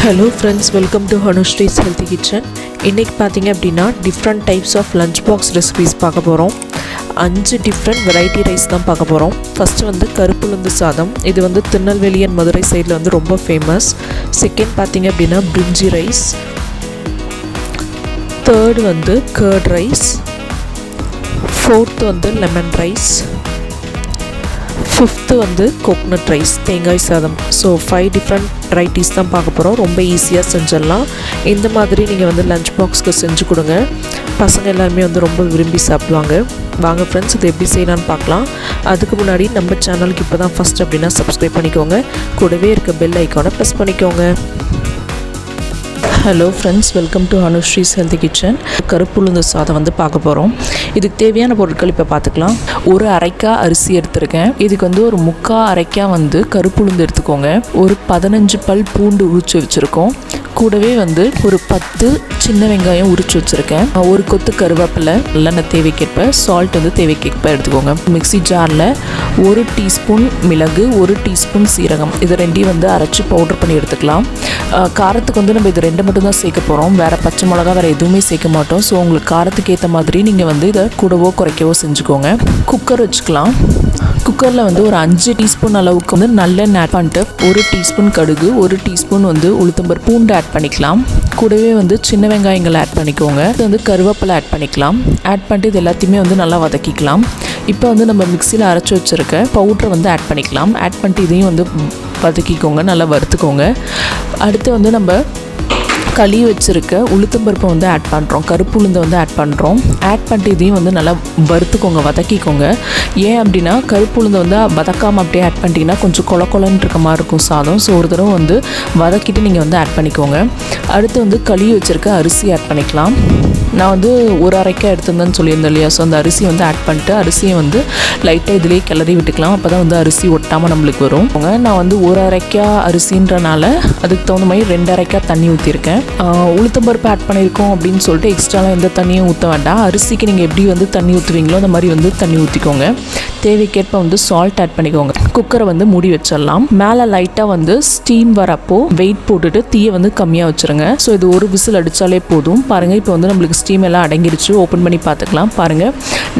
Hello friends, welcome to hanushree healthy kitchen. இன்னைக்கு பாத்தீங்க அப்படினா different types of lunchbox recipes பார்க்க போறோம். 5 different variety rice தான் பார்க்க போறோம். First வந்து கருப்பு உளுந்து சாதம். இது வந்து திருநெல்வேலி and மதுரை சைடுல வந்து ரொம்ப ஃபேமஸ். Second பாத்தீங்க அப்படினா brinji rice. Third வந்து curd rice. Fourth வந்து lemon rice. Fifth வந்து coconut rice, தேங்காய் சாதம். ஸோ 5 different varieties தான் பார்க்க போகிறோம். ரொம்ப ஈஸியாக செஞ்சிடலாம். இந்த மாதிரி நீங்கள் வந்து லஞ்ச் பாக்ஸ்க்கு செஞ்சு கொடுங்க. பசங்க எல்லாருமே வந்து ரொம்ப விரும்பி சாப்பிடுவாங்க. வாங்க ஃப்ரெண்ட்ஸ், இது எப்படி செய்யலான்னு பார்க்கலாம். அதுக்கு முன்னாடி நம்ம சேனலுக்கு இப்போ தான் ஃபஸ்ட் அப்படின்னா சப்ஸ்கிரைப் பண்ணிக்கோங்க. கூடவே இருக்க பெல் ஐக்கானை ப்ரெஸ் பண்ணிக்கோங்க. Hello friends, welcome to hanushree healthy kitchen. கருப்பு உளுந்து சாதம் வந்து பார்க்க போகிறோம். இதுக்கு தேவையான பொருட்கள் இப்போ பார்த்துக்கலாம். ஒரு அரைக்காய் அரிசி எடுத்துருக்கேன். இதுக்கு வந்து ஒரு முக்கால் அரைக்காய் வந்து கருப்பு உளுந்து எடுத்துக்கோங்க. ஒரு 15 பல் பூண்டு உரிச்சு வச்சுருக்கோம். கூடவே வந்து ஒரு 10 சின்ன வெங்காயம் உரிச்சு வச்சுருக்கேன். ஒரு கொத்து கருவேப்பிலை, நல்லெண்ணெய் தேவைக்கேற்ப, சால்ட் வந்து தேவைக்கேற்ப எடுத்துக்கோங்க. மிக்ஸி ஜாரில் 1 டீஸ்பூன் மிளகு, 1 டீஸ்பூன் சீரகம், இது ரெண்டையும் வந்து அரைச்சி பவுடர் பண்ணி எடுத்துக்கலாம். காரத்துக்கு வந்து நம்ம இது 2 மட்டும் தான் சேர்க்க போகிறோம். வேறு பச்சை மிளகா வேறு எதுவுமே சேர்க்க மாட்டோம். ஸோ உங்களுக்கு காரத்துக்கு ஏற்ற மாதிரி நீங்கள் வந்து இதை கூடவோ குறைக்கவோ செஞ்சுக்கோங்க. குக்கர் வச்சுக்கலாம். குக்கரில் வந்து ஒரு 5 டீஸ்பூன் அளவுக்கு வந்து நல்லெண்ணெய் ஆட் பண்ணிட்டு 1 டீஸ்பூன் கடுகு, 1 டீஸ்பூன் வந்து உளுத்தம்பருப்பு, பூண்டு ஆட் பண்ணிக்கலாம். கூடவே வந்து சின்ன வெங்காயங்கள் ஆட் பண்ணிக்கோங்க. இது வந்து கருவேப்பிலை ஆட் பண்ணிக்கலாம். ஆட் பண்ணிட்டு இது எல்லாத்தையுமே வந்து நல்லா வதக்கிக்கலாம். இப்போ வந்து நம்ம மிக்சியில் அரைச்சி வச்சுருக்க பவுட்ரை வந்து ஆட் பண்ணிக்கலாம். ஆட் பண்ணிட்டு இதையும் வந்து வதக்கிக்கோங்க, நல்லா வறுத்துக்கோங்க. அடுத்து வந்து நம்ம கழுவி வச்சுருக்க உளுத்தம்பருப்பை வந்து ஆட் பண்ணுறோம். கருப்பு உளுந்தை வந்து ஆட் பண்ணுறோம். ஆட் பண்ணிட்டு இதையும் வந்து நல்லா வறுத்துக்கோங்க, வதக்கிக்கோங்க. ஏன் அப்படின்னா கருப்பு உளுந்தை வந்து வதக்காமல் அப்படியே ஆட் பண்ணிட்டீங்கன்னா கொஞ்சம் கொலன்னு இருக்க மாதிரி இருக்கும் சாதம். ஸோ ஒரு தடவை வந்து வதக்கிட்டு நீங்கள் வந்து ஆட் பண்ணிக்கோங்க. அடுத்து வந்து கழுவி வச்சுருக்க அரிசி ஆட் பண்ணிக்கலாம். நான் வந்து ஒரு அரைக்காய் எடுத்திருந்தேன்னு சொல்லியிருந்தேன் இல்லையா. ஸோ அந்த அரிசி வந்து ஆட் பண்ணிட்டு அரிசியை வந்து லைட்டாக இதிலேயே கிளறி விட்டுக்கலாம். அப்போ தான் வந்து அரிசி ஒட்டாமல் நம்மளுக்கு வரும். நான் வந்து ஒரு அரைக்காய் அரிசின்றனால அதுக்கு தகுந்த மாதிரி 2 அரைக்காய் தண்ணி ஊற்றிருக்கேன். உளுத்தம்பருப்பு ஆட் பண்ணியிருக்கோம் அப்படின்னு சொல்லிட்டு எக்ஸ்ட்ராலாம் எந்த தண்ணியும் ஊற்ற வேண்டாம். அரிசிக்கு நீங்கள் எப்படி வந்து தண்ணி ஊற்றுவீங்களோ அந்த மாதிரி வந்து தண்ணி ஊற்றிக்கோங்க. தேவைக்கேற்ப வந்து சால்ட் ஆட் பண்ணிக்கோங்க. குக்கரை வந்து மூடி வச்சிடலாம். மேலே லைட்டாக வந்து ஸ்டீம் வரப்போ வெயிட் போட்டுட்டு தீயை வந்து கம்மியாக வச்சுருங்க. ஸோ இது ஒரு விசில் அடித்தாலே போதும். பாருங்கள், இப்போ வந்து நம்மளுக்கு ஸ்டீம் எல்லாம் அடங்கிடுச்சு. ஓப்பன் பண்ணி பார்த்துக்கலாம். பாருங்கள்,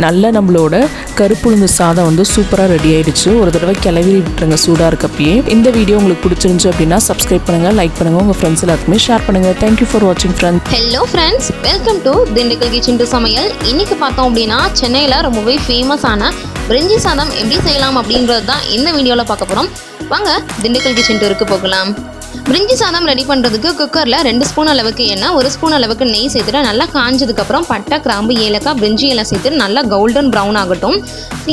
நல்ல நம்மளோட கருப்பு உளுந்து சாதம் வந்து சூப்பராக ரெடி ஆகிடுச்சு. ஒரு தடவை கிளறி விட்டுருங்க சூடாக இருக்கப்பயே. இந்த வீடியோ உங்களுக்கு பிடிச்சிருந்துச்சு அப்படின்னா சப்ஸ்கிரைப் பண்ணுங்கள், லைக் பண்ணுங்கள், உங்கள் ஃப்ரெண்ட்ஸ் எல்லாத்துக்குமே ஷேர் பண்ணுங்கள். தேங்க்யூ ஃபார் வாட்சிங் friends. Hello friends, welcome to Dindigul kitchen to சமையல். இன்னைக்கு பார்த்தோம் அப்படின்னா சென்னையில் ரொம்பவே ஃபேமஸான பிரிஞ்சி சாதம் எப்படி செய்யலாம் அப்படின்றது தான் இந்த வீடியோவில் பார்க்க போகிறோம். வாங்க திண்டுக்கல் கிச்சன் டூருக்கு போகலாம். பிரிஞ்சி சாதம் ரெடி பண்ணுறதுக்கு குக்கரில் 2 ஸ்பூன் அளவுக்கு எண்ணெய், 1 ஸ்பூன் அளவுக்கு நெய் சேர்த்துட்டு நல்லா காஞ்சதுக்கப்புறம் பட்டை, கிராம்பு, ஏலக்காய், பிரிஞ்சி எல்லாம் சேர்த்து நல்லா கோல்டன் ப்ரௌன் ஆகட்டும்.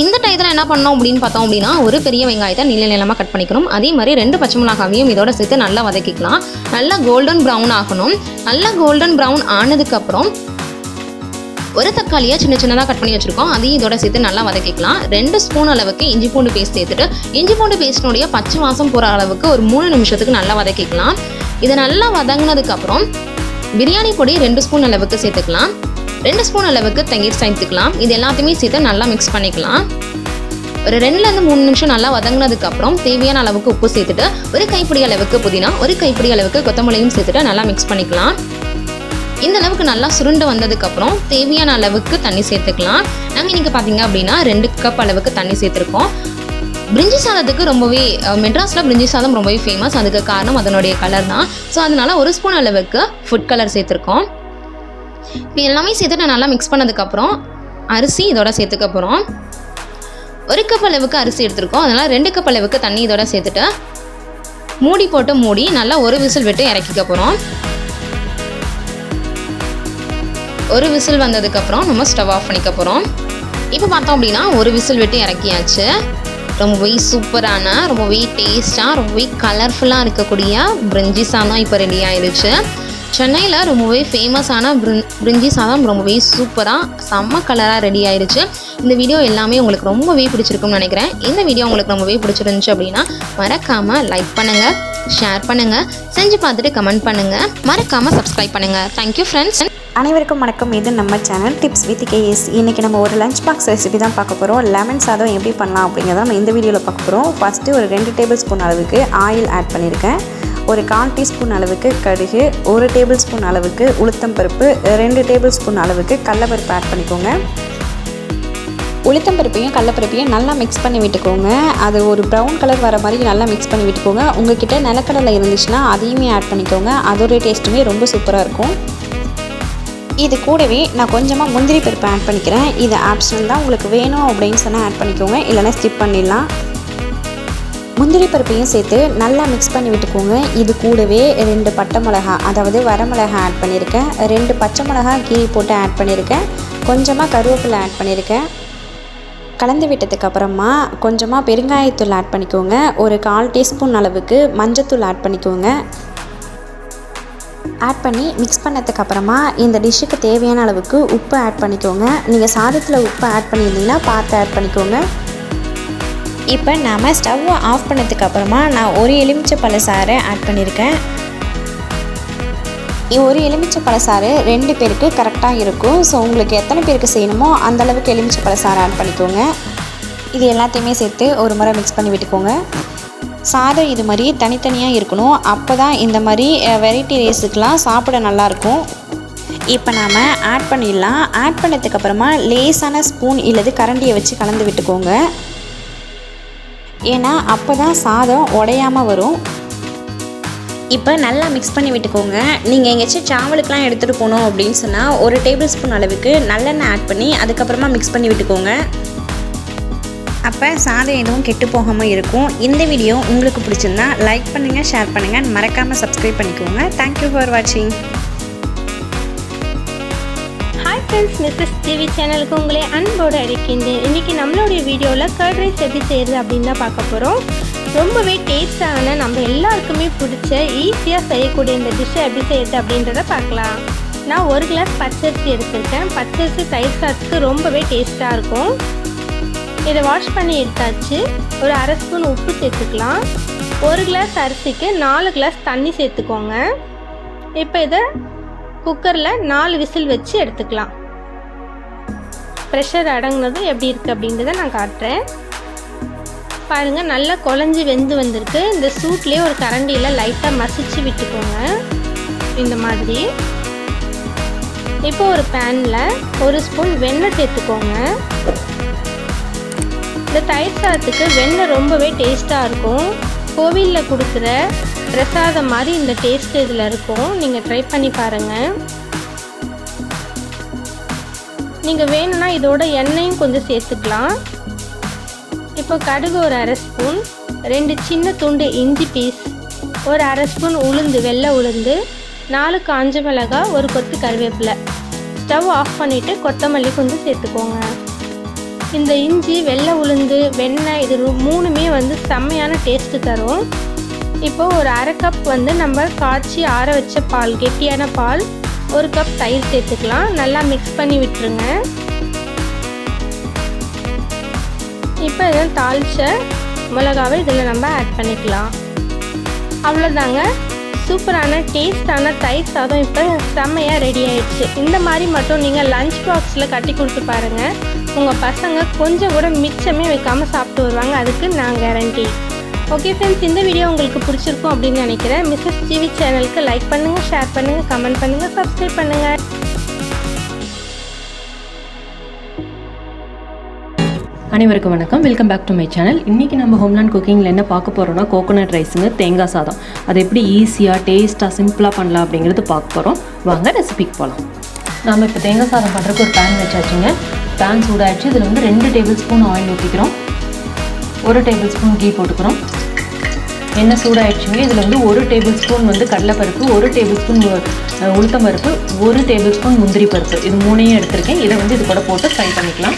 இந்த டயத்தில் என்ன பண்ணோம் அப்படின்னு பார்த்தோம் அப்படின்னா ஒரு பெரிய வெங்காயத்தை நீளமாக கட் பண்ணிக்கணும். அதே மாதிரி 2 பச்சை மிளகாவையும் இதோட சேர்த்து நல்லா வதக்கிக்கலாம். நல்லா கோல்டன் ப்ரௌன் ஆகணும். நல்லா கோல்டன் ப்ரௌன் ஆனதுக்கப்புறம் ஒரு தக்காளியை சின்னதாக கட் பண்ணி வச்சுருக்கோம். அதையும் இதோட சேர்த்து நல்லா வதக்கிக்கலாம். 2 ஸ்பூன் அளவுக்கு இஞ்சி பூண்டு பேஸ்ட் சேர்த்துட்டு இஞ்சி பூண்டு பேஸ்டினுடைய பச்சை வாசம் போகிற அளவுக்கு ஒரு 3 நிமிஷத்துக்கு நல்லா வதக்கிக்கலாம். இதை நல்லா வதங்கினதுக்கப்புறம் பிரியாணி பொடி 2 ஸ்பூன் அளவுக்கு சேர்த்துக்கலாம். 2 ஸ்பூன் அளவுக்கு தயிர் சேர்த்துக்கலாம். இது எல்லாத்தையுமே சேர்த்து நல்லா மிக்ஸ் பண்ணிக்கலாம். ஒரு 2-3 நிமிஷம் நல்லா வதங்கினதுக்கப்புறம் தேவையான அளவுக்கு உப்பு சேர்த்துட்டு ஒரு கைப்பிடி அளவுக்கு புதினா, ஒரு கைப்பிடி அளவுக்கு கொத்தமல்லியும் சேர்த்துட்டு நல்லா மிக்ஸ் பண்ணிக்கலாம். இந்த அளவுக்கு நல்லா சுருண்டு வந்ததுக்கப்புறம் தேவையான அளவுக்கு தண்ணி சேர்த்துக்கலாம். நாங்கள் இன்றைக்கி பார்த்தீங்க அப்படின்னா 2 கப் அளவுக்கு தண்ணி சேர்த்துருக்கோம். பிரிஞ்சி சாதத்துக்கு ரொம்பவே மெட்ராஸில் பிரிஞ்சி சாதம் ரொம்பவே ஃபேமஸ். அதுக்கு காரணம் அதனுடைய கலர் தான். ஸோ அதனால் 1 ஸ்பூன் அளவுக்கு ஃபுட் கலர் சேர்த்துருக்கோம். இப்போ எல்லாமே சேர்த்துட்டு நல்லா மிக்ஸ் பண்ணதுக்கப்புறம் அரிசி இதோட சேர்த்துக்க போகிறோம். 1 கப் அளவுக்கு அரிசி எடுத்துருக்கோம். அதனால் 2 கப் அளவுக்கு தண்ணி இதோட சேர்த்துட்டு மூடி போட்டு மூடி நல்லா ஒரு விசில் விட்டு இறக்கிக்க போகிறோம். ஒரு விசில் வந்ததுக்கப்புறம் நம்ம ஸ்டவ் ஆஃப் பண்ணிக்க போகிறோம். இப்போ பார்த்தோம் அப்படின்னா ஒரு விசில் விட்டு இறக்கியாச்சு. ரொம்பவே சூப்பரான, ரொம்பவே டேஸ்ட்டாக, ரொம்பவே கலர்ஃபுல்லாக இருக்கக்கூடிய பிரிஞ்சி சாதம் இப்போ ரெடி ஆயிடுச்சு. சென்னையில் ரொம்பவே ஃபேமஸான பிரிஞ்சி சாதம் ரொம்பவே சூப்பராக செம்ம கலராக ரெடி ஆயிடுச்சு. இந்த வீடியோ எல்லாமே உங்களுக்கு ரொம்பவே பிடிச்சிருக்கும்னு நினைக்கிறேன். இந்த வீடியோ உங்களுக்கு ரொம்பவே பிடிச்சிருந்துச்சு அப்படின்னா மறக்காமல் லைக் பண்ணுங்கள், ஷேர் பண்ணுங்கள், செஞ்சு பார்த்துட்டு கமெண்ட் பண்ணுங்கள், மறக்காமல் சப்ஸ்கிரைப் பண்ணுங்கள். Thank you friends. அனைவருக்கும் வணக்கம். இது நம்ம சேனல் டிப்ஸ் வித் கேஎஸ். இன்றைக்கி நம்ம ஒரு லஞ்ச் பாக்ஸ் ரெசிபி தான் பார்க்க போகிறோம். லெமன் சாதம் எப்படி பண்ணலாம் அப்படிங்கிறத நம்ம இந்த வீடியோவில் பார்க்க போகிறோம். ஃபஸ்ட்டு ஒரு 2 டேபிள் ஸ்பூன் அளவுக்கு ஆயில் ஆட் பண்ணியிருக்கேன். ஒரு 1/4 டீஸ்பூன் அளவுக்கு கடுகு, 1 டேபிள் ஸ்பூன் அளவுக்கு உளுத்தம்பருப்பு, 2 டேபிள் ஸ்பூன் அளவுக்கு கடலைப்பருப்பு ஆட் பண்ணிக்கோங்க. உளுத்தம்பருப்பையும் கடலைப்பருப்பையும் நல்லா மிக்ஸ் பண்ணி விட்டுக்கோங்க. அது ஒரு ப்ரௌன் கலர் வர மாதிரி நல்லா மிக்ஸ் பண்ணி விட்டுக்கோங்க. உங்கள்கிட்ட நிலக்கடலை இருந்துச்சுன்னா அதையுமே ஆட் பண்ணிக்கோங்க. அதோடைய டேஸ்ட்டுமே ரொம்ப சூப்பராக இருக்கும். இது கூடவே நான் கொஞ்சமாக முந்திரி பருப்பு ஆட் பண்ணிக்கிறேன். இது ஆப்ஷனல் தான், உங்களுக்கு வேணும் அப்படின்னு சொன்னால் ஆட் பண்ணிக்கோங்க, இல்லைனா ஸ்கிப் பண்ணிடலாம். முந்திரி பருப்பையும் சேர்த்து நல்லா மிக்ஸ் பண்ணி விட்டுக்கோங்க. இது கூடவே 2 பட்டை மிளகா, அதாவது வரமிளகா ஆட் பண்ணியிருக்கேன், 2 பச்சை மிளகா கீரி போட்டு ஆட் பண்ணியிருக்கேன், கொஞ்சமாக கருவேப்பிலை ஆட் பண்ணியிருக்கேன். கலந்து விட்டதுக்கு அப்புறமா கொஞ்சமாக பெருங்காயத்தூள் ஆட் பண்ணிக்கோங்க. ஒரு 1/4 டீஸ்பூன் அளவுக்கு மஞ்சத்தூள் ஆட் பண்ணிக்கோங்க. ஆட் பண்ணி மிக்ஸ் பண்ணதுக்கு அப்புறமா இந்த டிஷ்ஷுக்கு தேவையான அளவுக்கு உப்பு ஆட் பண்ணிக்கோங்க. நீங்கள் சாதத்தில் உப்பு ஆட் பண்ணியிருந்தீங்கன்னா பார்த்து ஆட் பண்ணிக்கோங்க. இப்போ நாம் ஸ்டவ்வை ஆஃப் பண்ணதுக்கு அப்புறமா நான் ஒரு எலுமிச்சை பழச்சாறு ஆட் பண்ணியிருக்கேன். ஒரு எலுமிச்சை பழச்சாறு 2 பேருக்கு கரெக்டாக இருக்கும். ஸோ உங்களுக்கு எத்தனை பேருக்கு செய்யணுமோ அந்தளவுக்கு எலுமிச்சை பழச்சாறு ஆட் பண்ணிக்கோங்க. இது எல்லாத்தையுமே சேர்த்து ஒரு முறை மிக்ஸ் பண்ணி விட்டுக்கோங்க. சாதம் இது மாதிரி தனித்தனியாக இருக்கணும். அப்போ தான் இந்த மாதிரி வெரைட்டி ரைஸுக்கெலாம் சாப்பிட நல்லாயிருக்கும். இப்போ நாம் ஆட் பண்ணிடலாம். ஆட் பண்ணதுக்கப்புறமா லேசான ஸ்பூன் இல்லது கரண்டியை வச்சு கலந்து விட்டுக்கோங்க. ஏன்னா அப்போ தான் சாதம் உடையாமல் வரும். இப்போ நல்லா மிக்ஸ் பண்ணி விட்டுக்கோங்க. நீங்கள் எங்கேயாச்சும் சாவலுக்கெலாம் எடுத்துகிட்டு போகணும் அப்படின்னு சொன்னால் 1 டேபிள் ஸ்பூன் அளவுக்கு நல்லெண்ணெய் ஆட் பண்ணி அதுக்கப்புறமா மிக்ஸ் பண்ணி விட்டுக்கோங்க. அப்போ சாதம் எதுவும் கெட்டு போகாமல் இருக்கும். இந்த வீடியோ உங்களுக்கு பிடிச்சிருந்தா லைக் பண்ணுங்கள், ஷேர் பண்ணுங்கள், மறக்காமல் சப்ஸ்கிரைப் பண்ணிக்கோங்க. தேங்க்யூ ஃபார் வாட்சிங். ஹாய் ஃப்ரெண்ட்ஸ், மிஸ்ஸஸ் ஜீவி சேனலுக்கு உங்களை அன்போடு அழைக்கின்றேன். இன்றைக்கி நம்மளுடைய வீடியோவில் கர்ட் ரைஸ் எப்படி செய்கிறது அப்படின்னு தான் பார்க்க போகிறோம். ரொம்பவே டேஸ்டான, நம்ம எல்லாருக்குமே பிடிச்ச, ஈஸியாக செய்யக்கூடிய இந்த டிஷ்ஷை எப்படி செய்கிறது அப்படின்றத பார்க்கலாம். நான் 1 கிளாஸ் பச்சரிசி எடுத்திருக்கேன். பச்சரிசி தயிர் சாதத்துக்கு ரொம்பவே டேஸ்ட்டாக இருக்கும். இதை வாஷ் பண்ணி எடுத்தாச்சு. ஒரு 1/2 ஸ்பூன் உப்பு சேர்த்துக்கலாம். 1 கிளாஸ் அரிசிக்கு 4 கிளாஸ் தண்ணி சேர்த்துக்கோங்க. இப்போ இதை குக்கரில் 4 விசில் வச்சு எடுத்துக்கலாம். ப்ரெஷர் அடங்கினதும் எப்படி இருக்குது அப்படின்றத நான் காட்டுறேன். பாருங்கள், நல்லா குழஞ்சி வெந்து வந்திருக்கு. இந்த சூட்லேயே ஒரு கரண்டியில் லைட்டாக மசிச்சு விட்டுக்கோங்க இந்த மாதிரி. இப்போ ஒரு பேனில் 1 ஸ்பூன் வெண்ணெய் சேர்த்துக்கோங்க. இந்த தயிர் சாதத்துக்கு வெண்ணெய் ரொம்பவே டேஸ்ட்டாக இருக்கும். கோவிலில் கொடுக்குற பிரசாதம் மாதிரி இந்த டேஸ்ட் இதில் இருக்கும். நீங்கள் ட்ரை பண்ணி பாருங்கள். நீங்கள் வேணும்னா இதோட எண்ணெயும் கொஞ்சம் சேர்த்துக்கலாம். இப்போ கடுகு ஒரு 1/2 ஸ்பூன், 2 சின்ன துண்டு இஞ்சி பீஸ், ஒரு 1/2 ஸ்பூன் உளுந்து, வெள்ளை உளுந்து, 4 காஞ்ச மிளகாய், ஒரு கொத்து கருவேப்பிலை. ஸ்டவ் ஆஃப் பண்ணிவிட்டு கொத்தமல்லி கொஞ்சம் சேர்த்துக்கோங்க. இந்த இஞ்சி, வெள்ளை உளுந்து, வெண்ணெய் இது 3மே வந்து செம்மையான டேஸ்ட்டு தரும். இப்போ ஒரு 1/2 கப் வந்து நம்ம காய்ச்சி ஆற வச்ச பால், கெட்டியான பால், 1 கப் தயிர் சேர்த்துக்கலாம். நல்லா மிக்ஸ் பண்ணி விட்டுருங்க. இப்போ இதை தாளித்த மிளகாவை இதில் நம்ம ஆட் பண்ணிக்கலாம். அவ்வளோதாங்க, சூப்பரான டேஸ்டான தயிர் சாதம் இப்போ செம்மையாக ரெடி ஆயிடுச்சு. இந்த மாதிரி மட்டும் நீங்கள் லஞ்ச் பாக்ஸில் கட்டி கொடுத்து பாருங்கள். உங்கள் பசங்க கொஞ்சம் கூட மிச்சமே வைக்காமல் சாப்பிட்டு வருவாங்க. அதுக்கு நான் கேரண்டி. ஓகே ஃப்ரெண்ட்ஸ், இந்த வீடியோ உங்களுக்கு பிடிச்சிருக்கும் அப்படின்னு நினைக்கிறேன். மிஸ்ஸஸ் ஜீவி சேனலுக்கு லைக் பண்ணுங்கள், ஷேர் பண்ணுங்கள், கமெண்ட் பண்ணுங்கள், சப்ஸ்கிரைப் பண்ணுங்கள். அனைவருக்கும் வணக்கம், welcome back to my channel. இன்றைக்கி நம்ம ஹோம்லேண்ட் குக்கிங்கில் என்ன பார்க்க போகிறோம்னா கோகோனட் ரைஸுங்க, தேங்காய் சாதம். அதை எப்படி ஈஸியாக டேஸ்ட்டாக சிம்பிளாக பண்ணலாம் அப்படிங்கிறது பார்க்க போகிறோம். வாங்க ரெசிபிக்கு போகலாம். நாம் இப்போ தேங்காய் சாதம் பண்ணுறதுக்கு ஒரு பேன் வச்சாச்சுங்க. பேன் சூடாகிடுச்சு. இதில் வந்து 2 டேபிள் ஸ்பூன் ஆயில் ஊற்றிக்கிறோம். 1 டேபிள் ஸ்பூன் கீ போட்டுக்கிறோம். எண்ணெய் சூடாகிடுச்சுங்க. இதில் வந்து 1 டேபிள் ஸ்பூன் வந்து கடலைப்பருப்பு, 1 டேபிள் ஸ்பூன் உளுத்தம் பருப்பு, 1 டேபிள் ஸ்பூன் முந்திரி பருப்பு, இது 3ஐயும் எடுத்திருக்கேன். இதை வந்து இது கூட போட்டு ஃப்ரை பண்ணிக்கலாம்.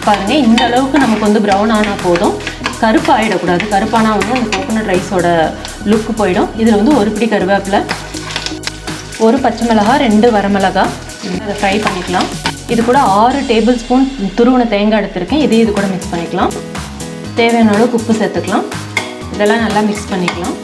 பாருங்கள், இந்த அளவுக்கு நமக்கு வந்து ப்ரௌன் ஆனால் போதும், கருப்பு ஆகிடக்கூடாது. கருப்பானால் வந்து அந்த கோகோனட் ரைஸோட லுக்கு போயிடும். இதில் வந்து 1 பிடி கருவேப்பிலை, 1 பச்சை மிளகாய், 2 வரமிளகாய், அதை ஃப்ரை பண்ணிக்கலாம். இது கூட 6 டேபிள் ஸ்பூன் துருவன தேங்காய் எடுத்திருக்கேன். இதையும் இது கூட மிக்ஸ் பண்ணிக்கலாம். தேவையான அளவுக்கு உப்பு சேர்த்துக்கலாம். இதெல்லாம் நல்லா மிக்ஸ் பண்ணிக்கலாம்.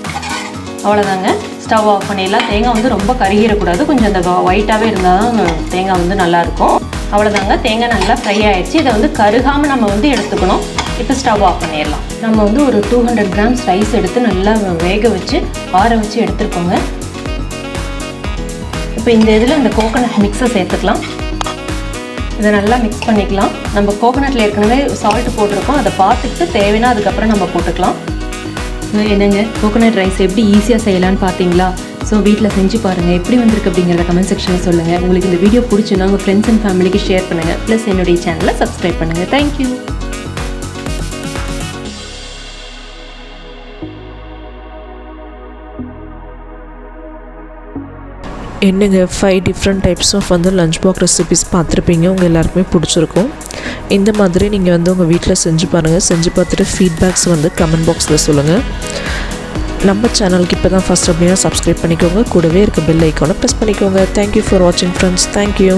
அவ்வளோதாங்க, ஸ்டவ் ஆஃப் பண்ணிடலாம். தேங்காய் வந்து ரொம்ப கருகிடக்கூடாது, கொஞ்சம் அந்த ஒயிட்டாகவே இருந்தால் தான் தேங்காய் வந்து நல்லாயிருக்கும். அவ்வளோதாங்க, தேங்காய் நல்லா ஃப்ரை ஆகிடுச்சு. இதை வந்து கருகாமல் நம்ம வந்து எடுத்துக்கணும். இப்போ ஸ்டவ் ஆஃப் பண்ணிடலாம். நம்ம வந்து ஒரு 200 கிராம்ஸ் ரைஸ் எடுத்து நல்லா வேக வச்சு ஆற வச்சு எடுத்துருக்கோங்க. இப்போ இந்த இதில் இந்த கோகோனட் மிக்ஸை சேர்த்துக்கலாம். இதை நல்லா மிக்ஸ் பண்ணிக்கலாம். நம்ம கோகோனட்டில் ஏற்கனவே சால்ட் போட்டிருக்கோம், அதை பார்த்துக்கிட்டு தேவைன்னா அதுக்கப்புறம் நம்ம போட்டுக்கலாம். என்னங்க கோகோனட் ரைஸ் எப்படி ஈஸியாக செய்யலான்னு பார்த்தீங்களா? ஸோ வீட்டில் செஞ்சு பாருங்கள், எப்படி வந்திருக்கு அப்படிங்கிறத கமெண்ட் செக்ஷனில் சொல்லுங்கள். உங்களுக்கு இந்த வீடியோ பிடிச்சுன்னா உங்கள் ஃப்ரெண்ட்ஸ் அண்ட் ஃபேமிலிக்கு ஷேர் பண்ணுங்கள். ப்ளஸ் என்னுடைய சேனலை சப்ஸ்கிரைப் பண்ணுங்கள். தேங்க்யூ. என்னங்க 5 டிஃப்ரெண்ட் டைப்ஸ் ஆஃப் வந்து லஞ்ச் பாக்ஸ் ரெசிபிஸ் பார்த்துருப்பீங்க. உங்கள் எல்லாருக்குமே பிடிச்சிருக்கும். இந்த மாதிரி நீங்கள் வந்து உங்கள் வீட்டில் செஞ்சு பாருங்கள். செஞ்சு பார்த்துட்டு ஃபீட்பேக்ஸ் வந்து கமெண்ட் பாக்ஸில் சொல்லுங்கள். நம்ம சேனலுக்கு இப்போ தான் ஃபஸ்ட் அப்படின்னா சப்ஸ்கிரைப் பண்ணிக்கோங்க. கூடவே இருக்க பெல் ஐக்கானை ப்ரெஸ் பண்ணிக்கோங்க. தேங்க்யூ ஃபார் வாட்சிங் ஃப்ரெண்ட்ஸ். தேங்க்யூ.